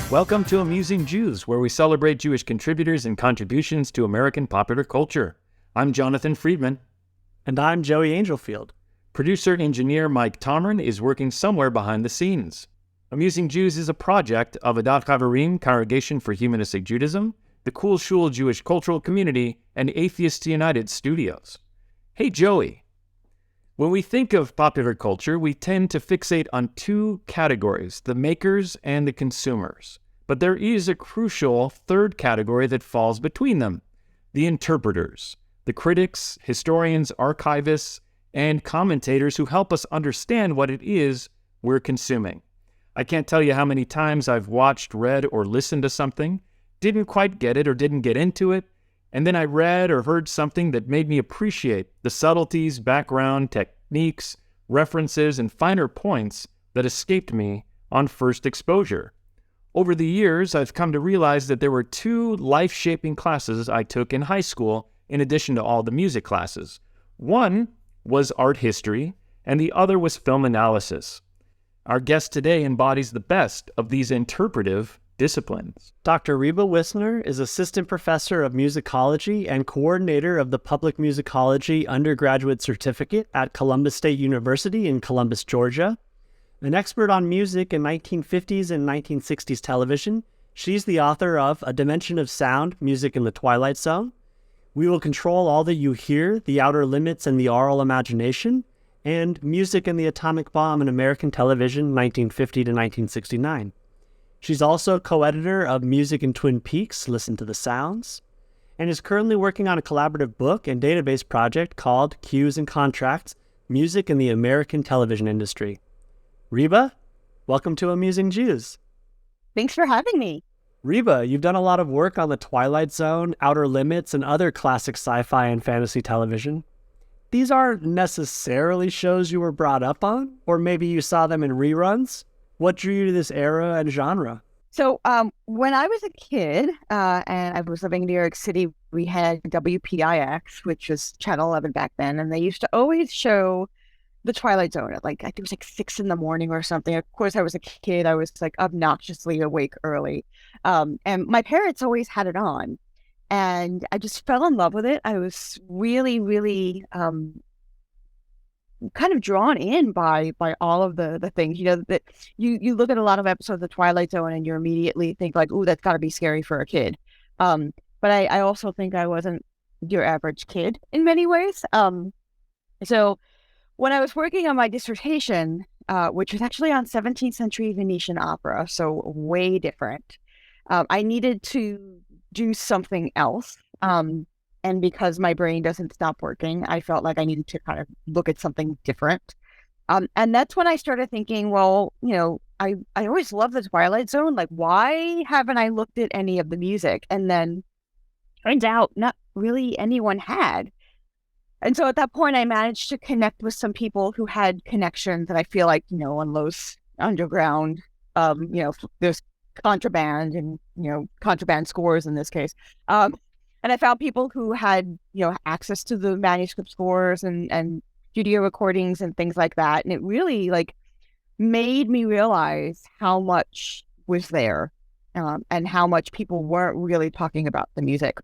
Welcome to Amusing Jews, where we celebrate Jewish contributors and contributions to American popular culture. I'm Jonathan Friedmann. And I'm Joey Angelfield. Producer-engineer Mike Tomren is working somewhere behind the scenes. Amusing Jews is a project of Adat Chaverim, Congregation for Humanistic Judaism, the Cool Shul Jewish Cultural Community, and Atheists United Studios. Hey, Joey. When we think of popular culture, we tend to fixate on two categories, the makers and the consumers. But there is a crucial third category that falls between them, the interpreters, the critics, historians, archivists, and commentators who help us understand what it is we're consuming. I can't tell you how many times I've watched, read, or listened to something, didn't quite get it or didn't get into it, and then I read or heard something that made me appreciate the subtleties, background, techniques, references, and finer points that escaped me on first exposure. Over the years, I've come to realize that there were two life-shaping classes I took in high school in addition to all the music classes. One was art history, and the other was film analysis. Our guest today embodies the best of these interpretive disciplines. Dr. Reba Wissner is Assistant Professor of Musicology and Coordinator of the Public Musicology Undergraduate Certificate at Columbus State University in Columbus, Georgia. An expert on music in 1950s and 1960s television, she's the author of A Dimension of Sound, Music in the Twilight Zone, We Will Control All That You Hear, The Outer Limits and the Aural Imagination, and Music and the Atomic Bomb in American Television, 1950 to 1969. She's also co-editor of Music in Twin Peaks, Listen to the Sounds, and is currently working on a collaborative book and database project called Cues and Contracts, Music in the American Television Industry. Reba, welcome to Amusing Jews. Thanks for having me. Reba, you've done a lot of work on the Twilight Zone, Outer Limits, and other classic sci-fi and fantasy television. These aren't necessarily shows you were brought up on, or maybe you saw them in reruns. What drew you to this era and genre? So when I was a kid and I was living in New York City, we had WPIX, which was Channel 11 back then, and they used to always show the Twilight Zone at I think it was 6 a.m. or something. Of course, I was a kid. I was obnoxiously awake early. And my parents always had it on. And I just fell in love with it. I was really, really kind of drawn in by all of the things, that you look at a lot of episodes of the Twilight Zone and you immediately think ooh, that's got to be scary for a kid. But I also think I wasn't your average kid in many ways. So when I was working on my dissertation, which was actually on 17th century Venetian opera, so way different, I needed to do something else. And because my brain doesn't stop working, I felt like I needed to kind of look at something different. And that's when I started thinking, well, I always loved the Twilight Zone. Why haven't I looked at any of the music? And then turns out not really anyone had. And so at that point, I managed to connect with some people who had connections that I feel like, on those underground, there's contraband and, contraband scores in this case. And I found people who had, access to the manuscript scores and studio recordings and things like that. And it really made me realize how much was there and how much people weren't really talking about the music.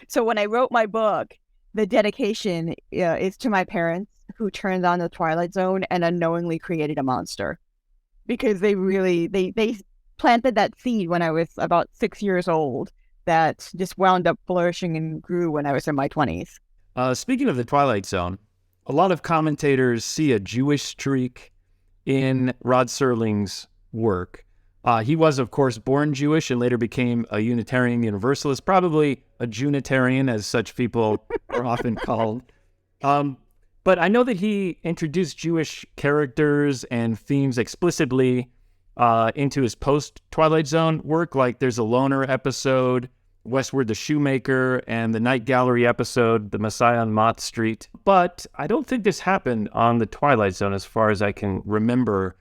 So when I wrote my book, the dedication is to my parents who turned on the Twilight Zone and unknowingly created a monster, because they planted that seed when I was about 6 years old that just wound up flourishing and grew when I was in my 20s. Speaking of the Twilight Zone, a lot of commentators see a Jewish streak in Rod Serling's work. He was, of course, born Jewish and later became a Unitarian Universalist, probably a Junitarian, as such people are often called. But I know that he introduced Jewish characters and themes explicitly into his post-Twilight Zone work, like there's a Loner episode, Westward the Shoemaker, and the Night Gallery episode, The Messiah on Mott Street. But I don't think this happened on the Twilight Zone as far as I can remember.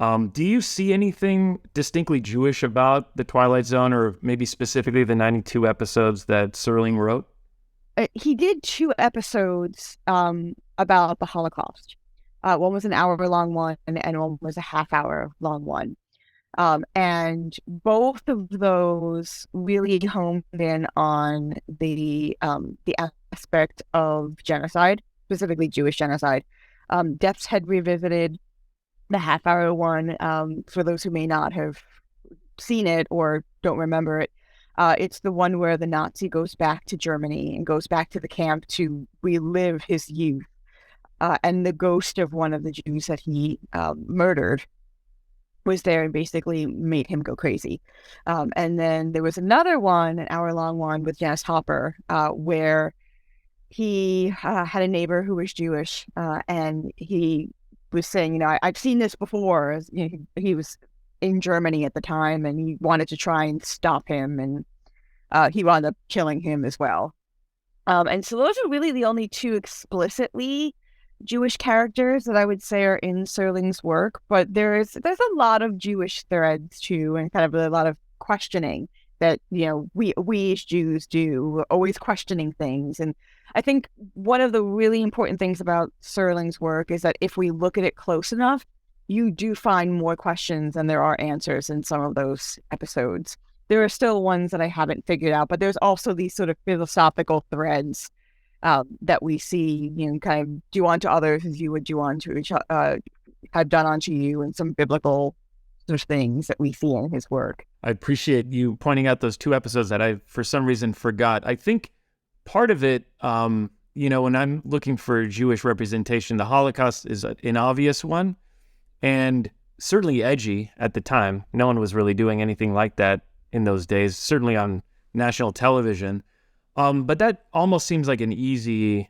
Do you see anything distinctly Jewish about the Twilight Zone, or maybe specifically the 92 episodes that Serling wrote? He did 2 episodes about the Holocaust. One was an hour-long one, and one was a half-hour-long one. And both of those really honed in on the aspect of genocide, specifically Jewish genocide. Death's Head Revisited, the half-hour one, for those who may not have seen it or don't remember it, it's the one where the Nazi goes back to Germany and goes back to the camp to relive his youth, and the ghost of one of the Jews that he murdered was there and basically made him go crazy. And then there was another one, an hour-long one with Janice Hopper, where he had a neighbor who was Jewish, and he was saying, I've seen this before. He was in Germany at the time, and he wanted to try and stop him, and he wound up killing him as well. And so those are really the only two explicitly Jewish characters that I would say are in Serling's work, but there's a lot of Jewish threads too, and kind of a lot of questioning that we as Jews do. We're always questioning things, and I think one of the really important things about Serling's work is that if we look at it close enough, you do find more questions than there are answers in some of those episodes. There are still ones that I haven't figured out, but there's also these sort of philosophical threads that we see, kind of do unto others as you would do unto each have done unto you, and some biblical sort of things that we see in his work. I appreciate you pointing out those two episodes that I, for some reason, forgot. I think part of it, when I'm looking for Jewish representation, the Holocaust is an obvious one, and certainly edgy at the time. No one was really doing anything like that in those days, certainly on national television. But that almost seems like an easy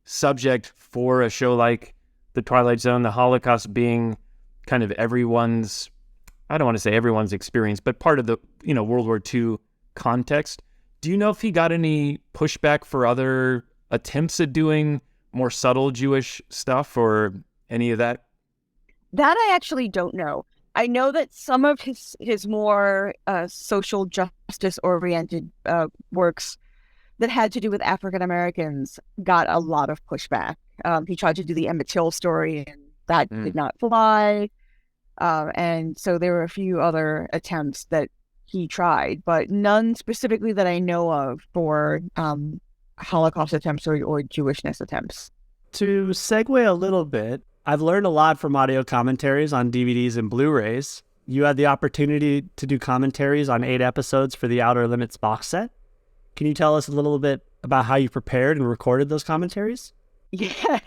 subject for a show like The Twilight Zone, the Holocaust being kind of everyone's, I don't want to say everyone's experience, but part of the, World War II context. Do you know if he got any pushback for other attempts at doing more subtle Jewish stuff or any of that? That I actually don't know. I know that some of his more social justice-oriented works that had to do with African Americans got a lot of pushback. He tried to do the Emmett Till story, and that did not fly. And so there were a few other attempts that he tried, but none specifically that I know of for Holocaust attempts or Jewishness attempts. To segue a little bit, I've learned a lot from audio commentaries on DVDs and Blu-rays. You had the opportunity to do commentaries on 8 episodes for the Outer Limits box set. Can you tell us a little bit about how you prepared and recorded those commentaries? Yeah,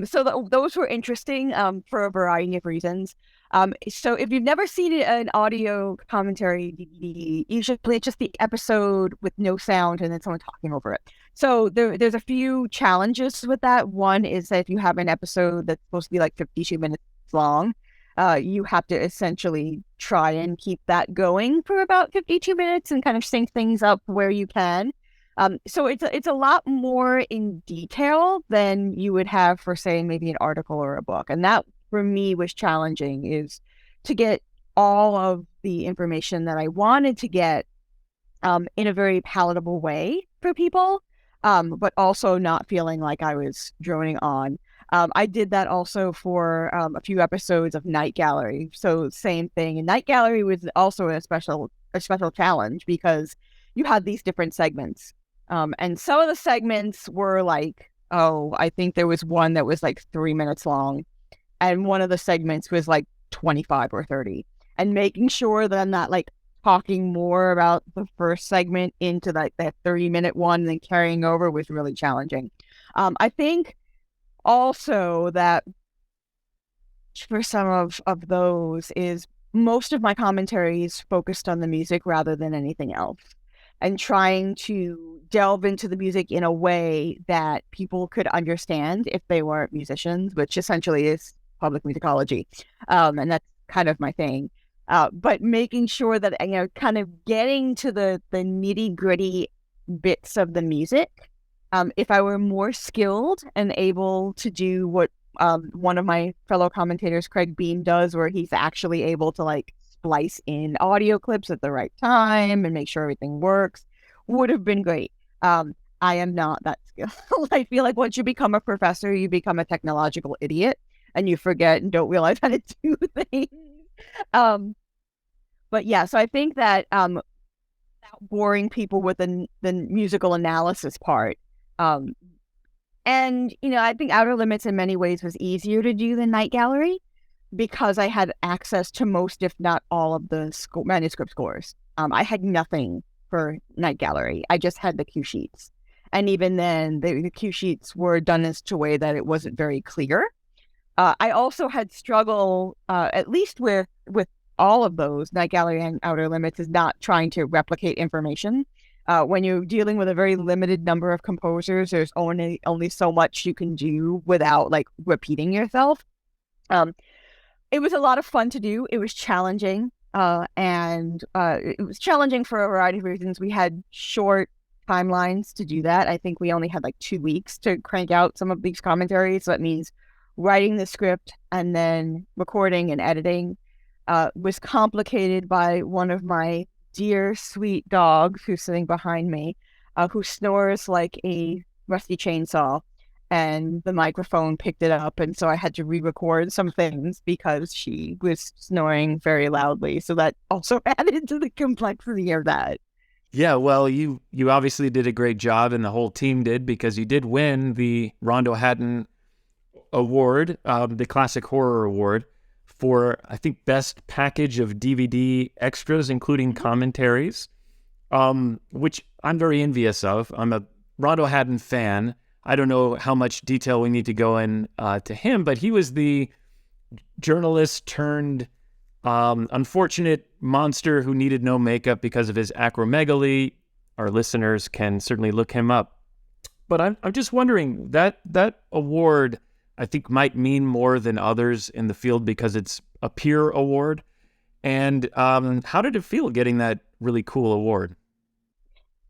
so those were interesting for a variety of reasons. So if you've never seen an audio commentary DVD, usually it's just the episode with no sound and then someone talking over it. So there's a few challenges with that. One is that if you have an episode that's supposed to be like 52 minutes long, you have to essentially try and keep that going for about 52 minutes and kind of sync things up where you can. So it's a lot more in detail than you would have for, say, maybe an article or a book. And that, for me, was challenging, is to get all of the information that I wanted to get in a very palatable way for people, but also not feeling like I was droning on. I did that also for a few episodes of Night Gallery. So same thing. And Night Gallery was also a special challenge because you had these different segments. And some of the segments were like, I think there was one that was like 3 minutes long. And one of the segments was like 25 or 30. And making sure that I'm not like talking more about the first segment into like that 30-minute one and then carrying over was really challenging. I think also that for some of those is most of my commentaries focused on the music rather than anything else, and trying to delve into the music in a way that people could understand if they weren't musicians, which essentially is public musicology. And that's kind of my thing. But making sure that, kind of getting to the nitty gritty bits of the music. If I were more skilled and able to do what one of my fellow commentators, Craig Beam, does, where he's actually able to like splice in audio clips at the right time and make sure everything works, would have been great. I am not that skilled. I feel like once you become a professor, you become a technological idiot and you forget and don't realize how to do things. But yeah, so I think that without boring people with the musical analysis part, and I think Outer Limits in many ways was easier to do than Night Gallery because I had access to most, if not all, of the manuscript scores. I had nothing for Night Gallery. I just had the cue sheets, and even then, the cue sheets were done in such a way that it wasn't very clear. I also had struggle, at least with all of those, Night Gallery and Outer Limits, is not trying to replicate information. When you're dealing with a very limited number of composers, there's only so much you can do without like repeating yourself. It was a lot of fun to do. It was challenging, and it was challenging for a variety of reasons. We had short timelines to do that. I think we only had like 2 weeks to crank out some of these commentaries. So that means writing the script and then recording and editing. Was complicated by one of my dear, sweet dogs who's sitting behind me, who snores like a rusty chainsaw, and the microphone picked it up, and so I had to re-record some things because she was snoring very loudly. So that also added to the complexity of that. Yeah, well, you obviously did a great job, and the whole team did, because you did win the Rondo Hadden Award, the Classic Horror Award, for, I think, best package of DVD extras, including commentaries, which I'm very envious of. I'm a Rondo Hadden fan. I don't know how much detail we need to go in to him, but he was the journalist turned unfortunate monster who needed no makeup because of his acromegaly. Our listeners can certainly look him up. But I'm just wondering, that award, I think, might mean more than others in the field because it's a peer award. And how did it feel getting that really cool award?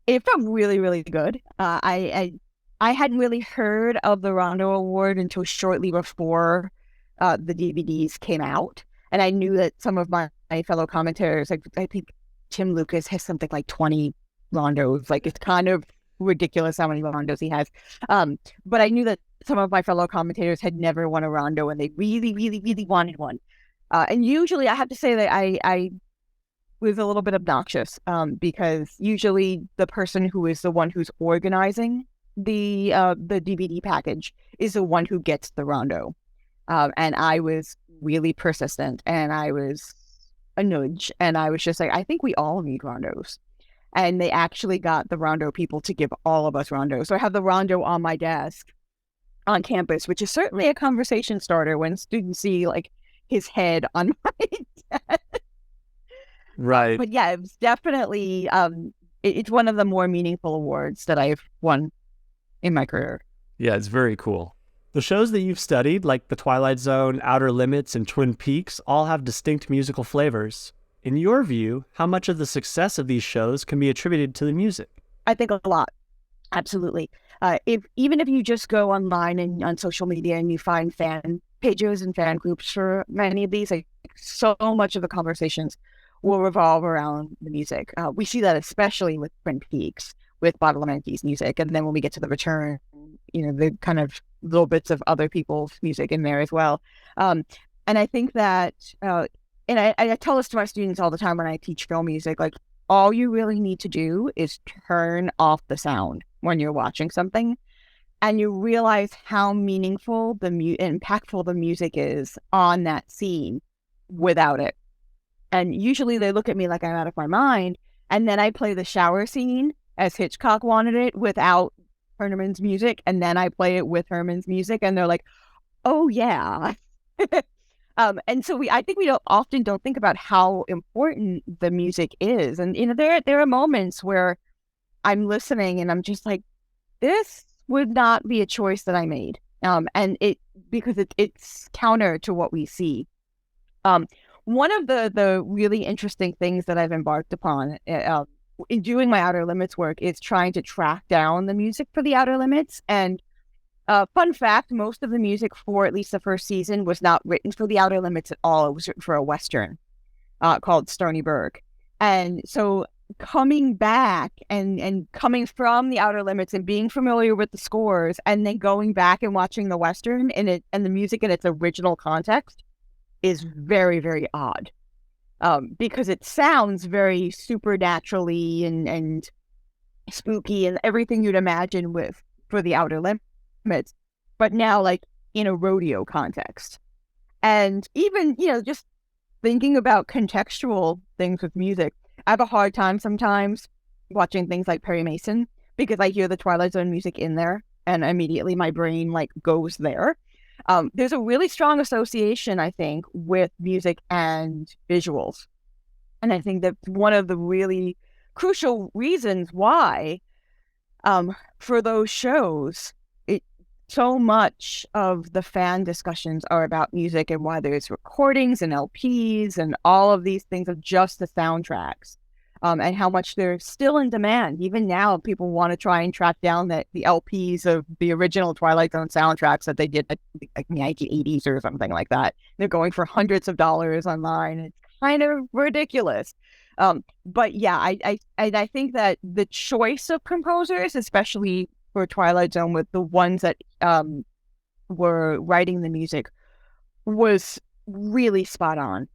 It felt really, really good. I hadn't really heard of the Rondo Award until shortly before the DVDs came out. And I knew that some of my fellow commentators, like I think Tim Lucas has something like 20 Rondos. Like, it's kind of ridiculous how many Rondos he has. But I knew that some of my fellow commentators had never won a Rondo, and they really, really, really wanted one. And usually I have to say that I was a little bit obnoxious, because usually the person who is the one who's organizing the DVD package is the one who gets the Rondo. And I was really persistent, and I was a nudge, and I was just like, I think we all need Rondos. And they actually got the Rondo people to give all of us Rondos. So I have the Rondo on my desk on campus, which is certainly a conversation starter when students see like his head on my desk. Right. But yeah, it was definitely, it's one of the more meaningful awards that I've won in my career. Yeah, it's very cool. The shows that you've studied, like The Twilight Zone, Outer Limits, and Twin Peaks, all have distinct musical flavors. In your view, how much of the success of these shows can be attributed to the music? I think a lot. Absolutely. Even if you just go online and on social media and you find fan pages and fan groups for many of these, like, so much of the conversations will revolve around the music. We see that especially with Twin Peaks, with Badalamenti's music. And then when we get to The Return, the kind of little bits of other people's music in there as well. And I think that, and I tell this to my students all the time when I teach film music, like, all you really need to do is turn off the sound when you're watching something, and you realize how meaningful impactful the music is on that scene without it. And usually they look at me like I'm out of my mind, and then I play the shower scene as Hitchcock wanted it without Herman's music, and then I play it with Herman's music, and they're like, oh yeah. And so I think we often don't think about how important the music is. And, there are moments where I'm listening and I'm just like, this would not be a choice that I made. And because it's counter to what we see. One of the really interesting things that I've embarked upon in doing my Outer Limits work is trying to track down the music for the Outer Limits. And fun fact, most of the music for at least the first season was not written for the Outer Limits at all. It was written for a Western called Stony Burg. And so coming back and coming from the Outer Limits and being familiar with the scores, and then going back and watching the Western and the music in its original context is very, very odd. because it sounds very supernaturally and spooky and everything you'd imagine for the Outer Limits, but now like in a rodeo context. And even, just thinking about contextual things with music, I have a hard time sometimes watching things like Perry Mason because I hear the Twilight Zone music in there and immediately my brain like goes there. There's a really strong association, I think, with music and visuals. And I think that one of the really crucial reasons why for those shows, so much of the fan discussions are about music and why there's recordings and LPs and all of these things of just the soundtracks, and how much they're still in demand. Even now, people want to try and track down the LPs of the original Twilight Zone soundtracks that they did in the 1980s or something like that. They're going for hundreds of dollars online. It's kind of ridiculous. But yeah, I think that the choice of composers, especially for Twilight Zone, with the ones that were writing the music, was really spot on.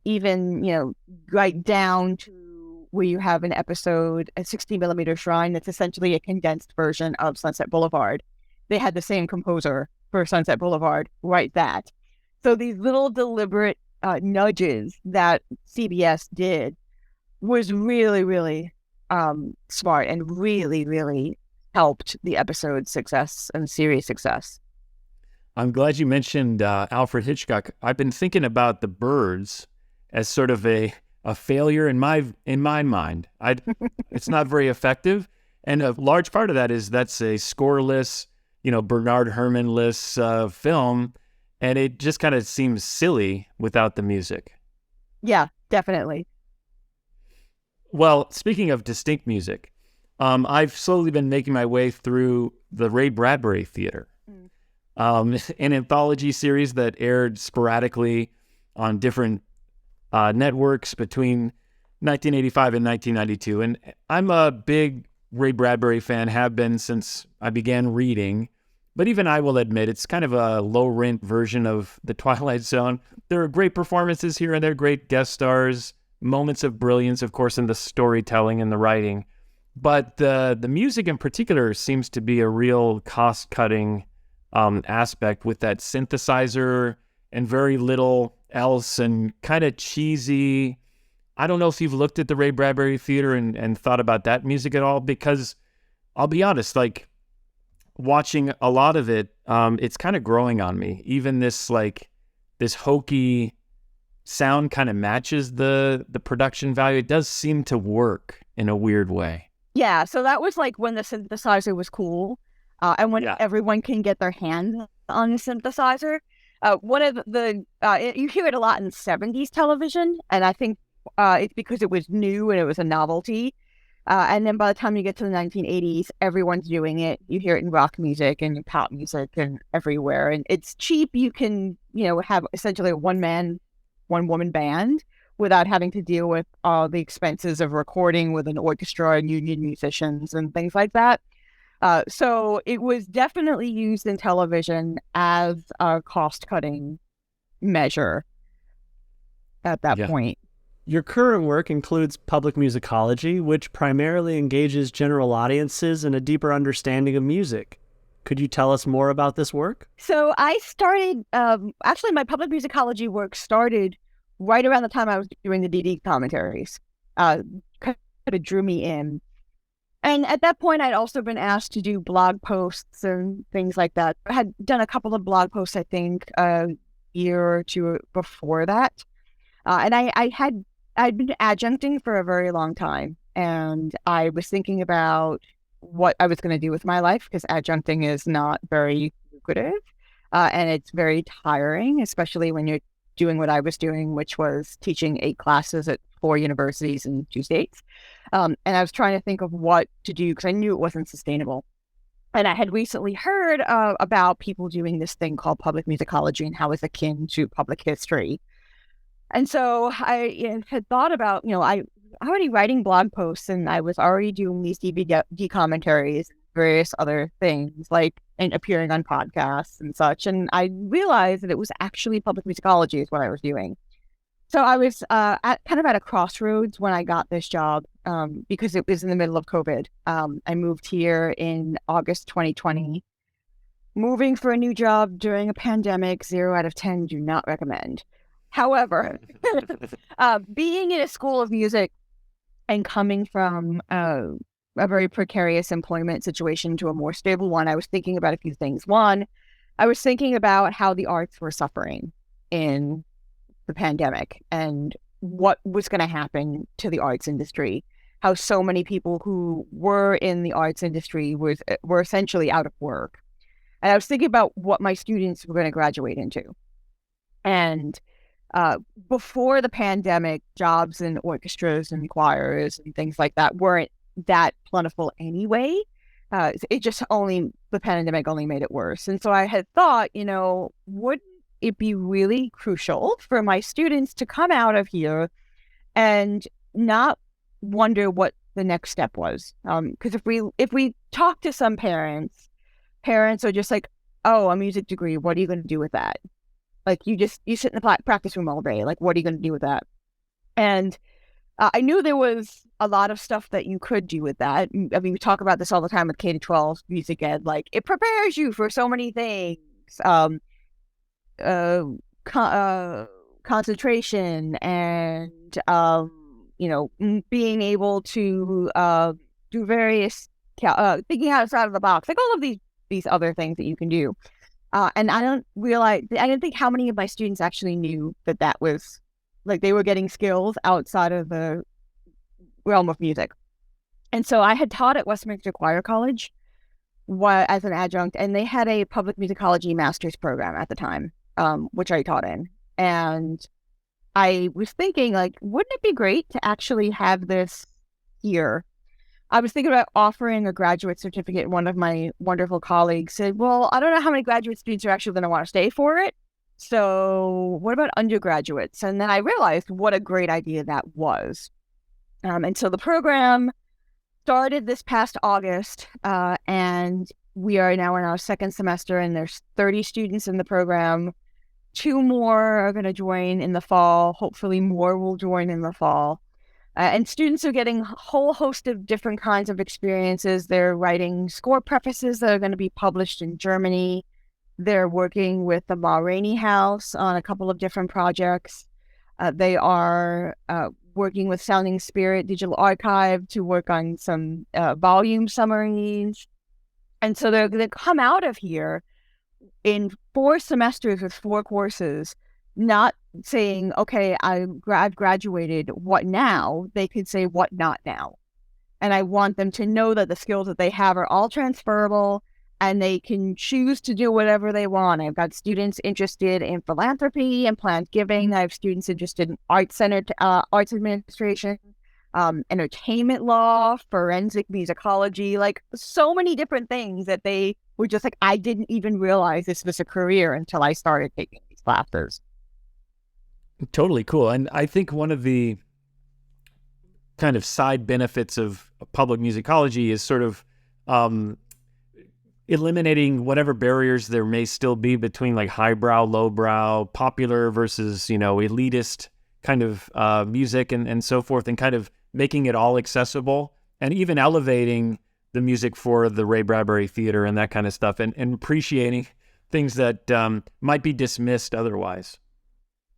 Even, right down to where you have an episode, a 60mm Shrine, that's essentially a condensed version of Sunset Boulevard. They had the same composer for Sunset Boulevard write that. So these little deliberate nudges that CBS did was really, really smart and really, really helped the episode's success and series success. I'm glad you mentioned Alfred Hitchcock. I've been thinking about The Birds as sort of a failure in my mind. It's not very effective, and a large part of that is that's a scoreless, Bernard Herrmann-less film, and it just kind of seems silly without the music. Yeah, definitely. Well, speaking of distinct music, I've slowly been making my way through the Ray Bradbury Theater, an anthology series that aired sporadically on different networks between 1985 and 1992. And I'm a big Ray Bradbury fan, have been since I began reading. But even I will admit it's kind of a low-rent version of The Twilight Zone. There are great performances here and there, great guest stars, moments of brilliance, of course, in the storytelling and the writing. But the music in particular seems to be a real cost-cutting aspect with that synthesizer and very little else and kind of cheesy. I don't know if you've looked at the Ray Bradbury Theater and thought about that music at all, because I'll be honest, like watching a lot of it, it's kind of growing on me. Even this hokey sound kind of matches the production value. It does seem to work in a weird way. Yeah, so that was like when the synthesizer was cool, and when everyone can get their hands on the synthesizer. One of you hear it a lot in 70s television, and I think it's because it was new and it was a novelty. And then by the time you get to the 1980s, everyone's doing it. You hear it in rock music and pop music and everywhere. And it's cheap. You can, have essentially a one-man, one-woman band without having to deal with all the expenses of recording with an orchestra and union musicians and things like that. So it was definitely used in television as a cost-cutting measure at that point. Your current work includes public musicology, which primarily engages general audiences in a deeper understanding of music. Could you tell us more about this work? So I started, actually my public musicology work started right around the time I was doing the DD commentaries. Kind of drew me in. And at that point, I'd also been asked to do blog posts and things like that. I had done a couple of blog posts, I think, a year or two before that. And I'd been adjuncting for a very long time. And I was thinking about what I was going to do with my life, because adjuncting is not very lucrative. And it's very tiring, especially when you're doing what I was doing, which was teaching 8 classes at 4 universities in 2 states. And I was trying to think of what to do because I knew it wasn't sustainable. And I had recently heard about people doing this thing called public musicology and how it's akin to public history. And so I had thought about, I already writing blog posts, and I was already doing these DVD commentaries, various other things, and appearing on podcasts and such. And I realized that it was actually public musicology is what I was doing. So I was at a crossroads when I got this job because it was in the middle of COVID. I moved here in August 2020. Moving for a new job during a pandemic, 0 out of 10, do not recommend. However, being in a school of music and coming from a very precarious employment situation to a more stable one, I was thinking about a few things. One, I was thinking about how the arts were suffering in the pandemic and what was going to happen to the arts industry, how so many people who were in the arts industry were essentially out of work. And I was thinking about what my students were going to graduate into. And before the pandemic, jobs in orchestras and choirs and things like that weren't that plentiful anyway. The pandemic only made it worse. And so I had thought, wouldn't it be really crucial for my students to come out of here and not wonder what the next step was? Because if we talk to some parents are just like, oh, a music degree, what are you going to do with that? Like, you sit in the practice room all day. Like, what are you going to do with that? And I knew there was a lot of stuff that you could do with that. I mean, we talk about this all the time with K-12 music ed. Like, it prepares you for so many things. Concentration and, being able to do various, thinking outside of the box, like all of these other things that you can do. And I didn't think how many of my students actually knew that was, like, they were getting skills outside of the realm of music. And so I had taught at Westminster Choir College as an adjunct, and they had a public musicology master's program at the time, which I taught in. And I was thinking, like, wouldn't it be great to actually have this here? I was thinking about offering a graduate certificate. One of my wonderful colleagues said, well, I don't know how many graduate students are actually going to want to stay for it. So what about undergraduates? And then I realized what a great idea that was. And so the program started this past August, and we are now in our second semester, and there's 30 students in the program. 2 more are going to join in the fall. Hopefully more will join in the fall. And students are getting a whole host of different kinds of experiences. They're writing score prefaces that are going to be published in Germany. They're working with the Ma Rainey House on a couple of different projects. They are working with Sounding Spirit Digital Archive to work on some volume summaries. And so they're going to come out of here in 4 semesters with 4 courses, not saying, okay, I've graduated, what now? They could say, what not now? And I want them to know that the skills that they have are all transferable and they can choose to do whatever they want. I've got students interested in philanthropy and plant giving. I have students interested in arts-centered arts administration, entertainment law, forensic musicology, like so many different things that they were just like, I didn't even realize this was a career until I started taking these classes. Totally cool. And I think one of the kind of side benefits of public musicology is sort of eliminating whatever barriers there may still be between like highbrow, lowbrow, popular versus, elitist kind of music and so forth, and kind of making it all accessible, and even elevating the music for the Ray Bradbury Theater and that kind of stuff, and appreciating things that might be dismissed otherwise.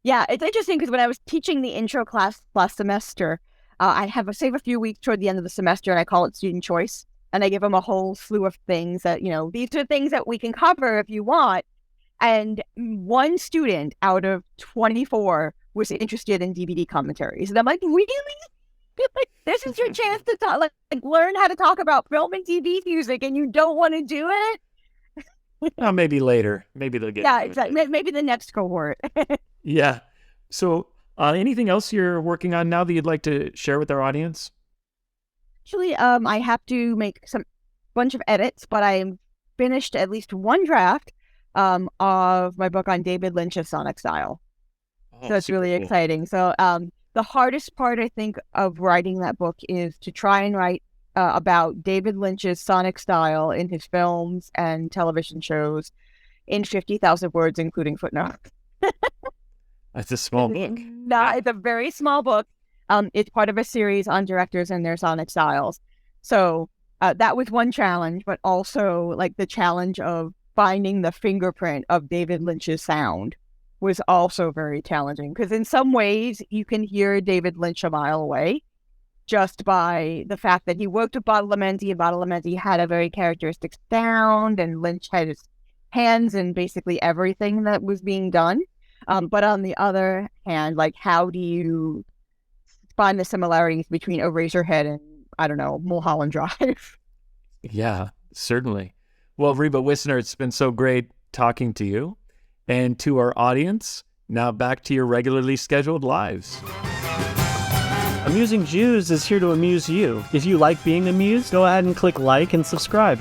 Yeah, it's interesting because when I was teaching the intro class last semester, I save a few weeks toward the end of the semester, and I call it student choice. And I give them a whole slew of things that, these are things that we can cover if you want. And 1 student out of 24 was interested in DVD commentaries. And I'm like, really? Like, this is your chance to talk, like learn how to talk about film and TV music, and you don't want to do it? Well, maybe later. Maybe they'll get exactly. Maybe the next cohort. Yeah. So anything else you're working on now that you'd like to share with our audience? Actually, I have to make some bunch of edits, but I finished at least 1 draft of my book on David Lynch's sonic style. So it's really cool. Exciting. So the hardest part, I think, of writing that book is to try and write about David Lynch's sonic style in his films and television shows in 50,000 words, including footnotes. It's a small book. It's a very small book. It's part of a series on directors and their sonic styles. So that was one challenge, but also like the challenge of finding the fingerprint of David Lynch's sound was also very challenging, because in some ways you can hear David Lynch a mile away just by the fact that he worked with Badalamenti, and Badalamenti had a very characteristic sound, and Lynch had his hands in basically everything that was being done. But on the other hand, like, how do you find the similarities between Eraserhead and, I don't know, Mulholland Drive? Yeah, certainly. Well, Reba Wissner, it's been so great talking to you. And to our audience, now back to your regularly scheduled lives. Amusing Jews is here to amuse you. If you like being amused, go ahead and click like and subscribe.